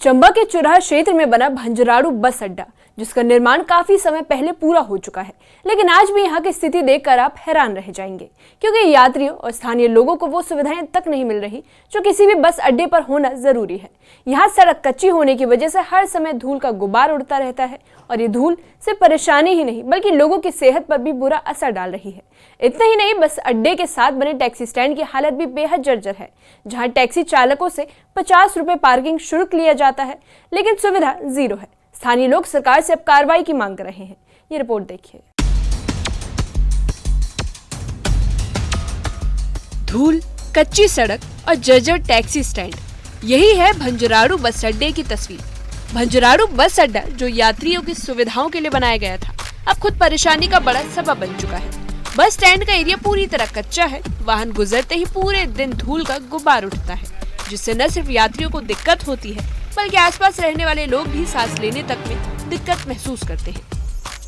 चंबा के चुराह क्षेत्र में बना भंजराड़ू बस अड्डा, जिसका निर्माण काफी समय पहले पूरा हो चुका है, लेकिन आज भी यहाँ की स्थिति देखकर आप हैरान रह जाएंगे, क्योंकि यात्रियों और स्थानीय लोगों को वो सुविधाएं तक नहीं मिल रही जो किसी भी बस अड्डे पर होना जरूरी है। यहाँ सड़क कच्ची होने की वजह से हर समय धूल का गुबार उड़ता रहता है और ये धूल सिर्फ परेशानी ही नहीं बल्कि लोगों की सेहत पर भी बुरा असर डाल रही है। इतना ही नहीं, बस अड्डे के साथ बने टैक्सी स्टैंड की हालत भी बेहद जर्जर है, जहाँ टैक्सी चालकों से 50 रुपए पार्किंग शुल्क लिया जाता है, लेकिन सुविधा जीरो है। स्थानीय लोग सरकार से अब कार्रवाई की मांग कर रहे हैं। ये रिपोर्ट देखिए। धूल, कच्ची सड़क और जर्जर टैक्सी स्टैंड, यही है भंजराड़ू बस अड्डे की तस्वीर। भंजराड़ू बस अड्डा जो यात्रियों की सुविधाओं के लिए बनाया गया था, अब खुद परेशानी का बड़ा सबब बन चुका है। बस स्टैंड का एरिया पूरी तरह कच्चा है। वाहन गुजरते ही पूरे दिन धूल का गुबार उठता है, जिससे न सिर्फ यात्रियों को दिक्कत होती है बल्कि आसपास रहने वाले लोग भी सांस लेने तक में दिक्कत महसूस करते हैं।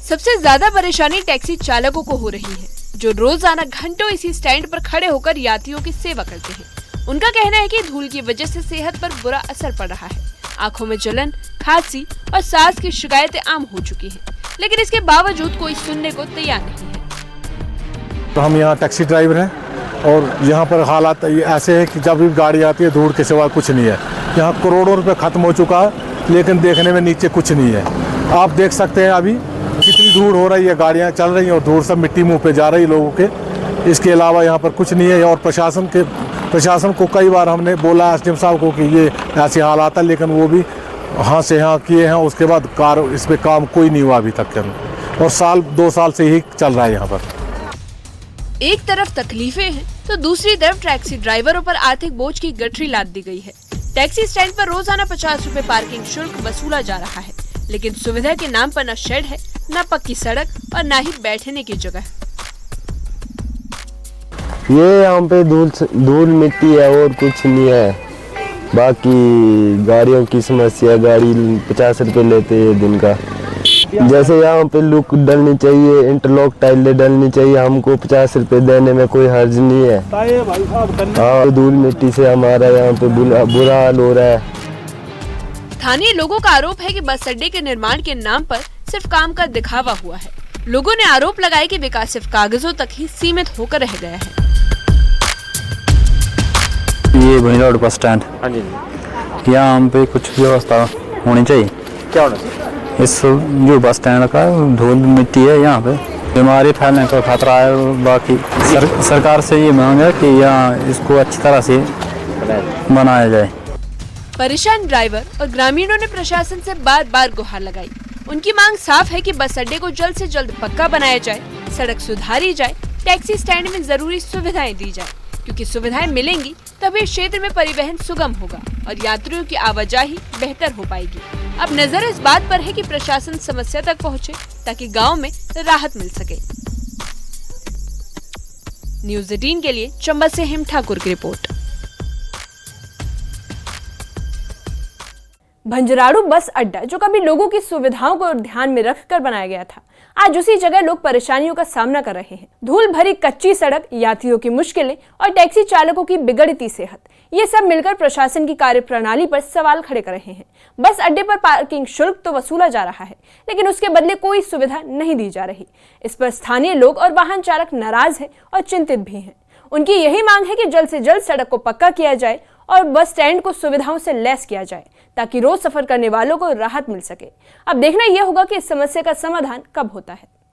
सबसे ज्यादा परेशानी टैक्सी चालकों को हो रही है, जो रोजाना घंटों इसी स्टैंड पर खड़े होकर यात्रियों की सेवा करते हैं। उनका कहना है कि धूल की वजह से सेहत पर बुरा असर पड़ रहा है। आंखों में जलन, खांसी और सांस की शिकायतें आम हो चुकी हैं, लेकिन इसके बावजूद कोई सुनने को तैयार नहीं है। तो हम यहाँ टैक्सी ड्राइवर हैं और यहाँ पर हालात ऐसे है कि जब भी गाड़ी आती है धूल के सिवा कुछ नहीं है। यहाँ करोड़ों रुपए खत्म हो चुका है, लेकिन देखने में नीचे कुछ नहीं है। आप देख सकते हैं अभी कितनी धूल हो रही है, गाड़ियाँ चल रही हैं और धूल सब मिट्टी मुंह पे जा रही है लोगों के। इसके अलावा यहाँ पर कुछ नहीं है। और प्रशासन को कई बार हमने बोला एसडीएम साहब को कि ये ऐसे हालात है, लेकिन वो भी हाँ से हाँ किए हैं। उसके बाद इस पे काम कोई नहीं हुआ अभी तक, और 2 साल से ही चल रहा है यहाँ पर। एक तरफ तकलीफें हैं तो दूसरी तरफ टैक्सी ड्राइवरों पर आर्थिक बोझ की गठरी लाद दी गई है। टैक्सी स्टैंड पर रोजाना 50 रुपए पार्किंग शुल्क वसूला जा रहा है, लेकिन सुविधा के नाम पर न शेड है, न पक्की सड़क और न ही बैठने की जगह। ये यहाँ पे धूल मिट्टी है और कुछ नहीं है। बाकी गाड़ियों की समस्या, गाड़ी 50 रुपए लेते हैं दिन का। जैसे यहाँ पे लुक डलनी चाहिए, इंटरलॉक टाइलें डलनी चाहिए, हमको 50 रुपए देने में कोई हर्ज नहीं है। हाँ, धूल मिट्टी से हमारा यहाँ पे बुरा हाल हो रहा है। स्थानीय लोगों का आरोप है कि बस अड्डे के निर्माण के नाम पर सिर्फ काम का दिखावा हुआ है। लोगों ने आरोप लगाया कि विकास सिर्फ कागजों तक ही सीमित होकर रह गया है। ये भंजराड़ू बस स्टैंड, हाँ जी, यहाँ हम पे कुछ व्यवस्था होनी चाहिए। क्या होना चाहिए? इस जो बस स्टैंड का धूल मिट्टी है, यहाँ पे बीमारी फैलने का खतरा है। बाकी सरकार से ये मांग है कि यहाँ इसको अच्छी तरह से बनाया जाए। परेशान ड्राइवर और ग्रामीणों ने प्रशासन से बार बार गुहार लगाई। उनकी मांग साफ है कि बस अड्डे को जल्द से जल्द पक्का बनाया जाए, सड़क सुधारी जाए, टैक्सी स्टैंड में जरूरी सुविधाएं दी जाए, क्योंकि सुविधाएं मिलेंगी तभी क्षेत्र में परिवहन सुगम होगा और यात्रियों की आवाजाही बेहतर हो पाएगी। अब नजर इस बात पर है कि प्रशासन समस्या तक पहुंचे ताकि गांव में राहत मिल सके। न्यूज़ 18 के लिए चंबा से हेम ठाकुर की रिपोर्ट। भंजराड़ू बस अड्डा, जो कभी लोगों की सुविधाओं को ध्यान में रखकर बनाया गया था, आज उसी जगह लोग परेशानियों का सामना कर रहे हैं। धूल भरी कच्ची सड़क, यात्रियों की मुश्किलें और टैक्सी चालकों की बिगड़ती सेहत, ये सब मिलकर प्रशासन की कार्यप्रणाली पर सवाल खड़े कर रहे हैं। बस अड्डे पर पार्किंग शुल्क तो वसूला जा रहा है, लेकिन उसके बदले कोई सुविधा नहीं दी जा रही। इस पर स्थानीय लोग और वाहन चालक नाराज हैं और चिंतित भी हैं। उनकी यही मांग है कि जल्द से जल्द सड़क को पक्का किया जाए और बस स्टैंड को सुविधाओं से लैस किया जाए, ताकि रोज सफर करने वालों को राहत मिल सके। अब देखना यह होगा कि इस समस्या का समाधान कब होता है।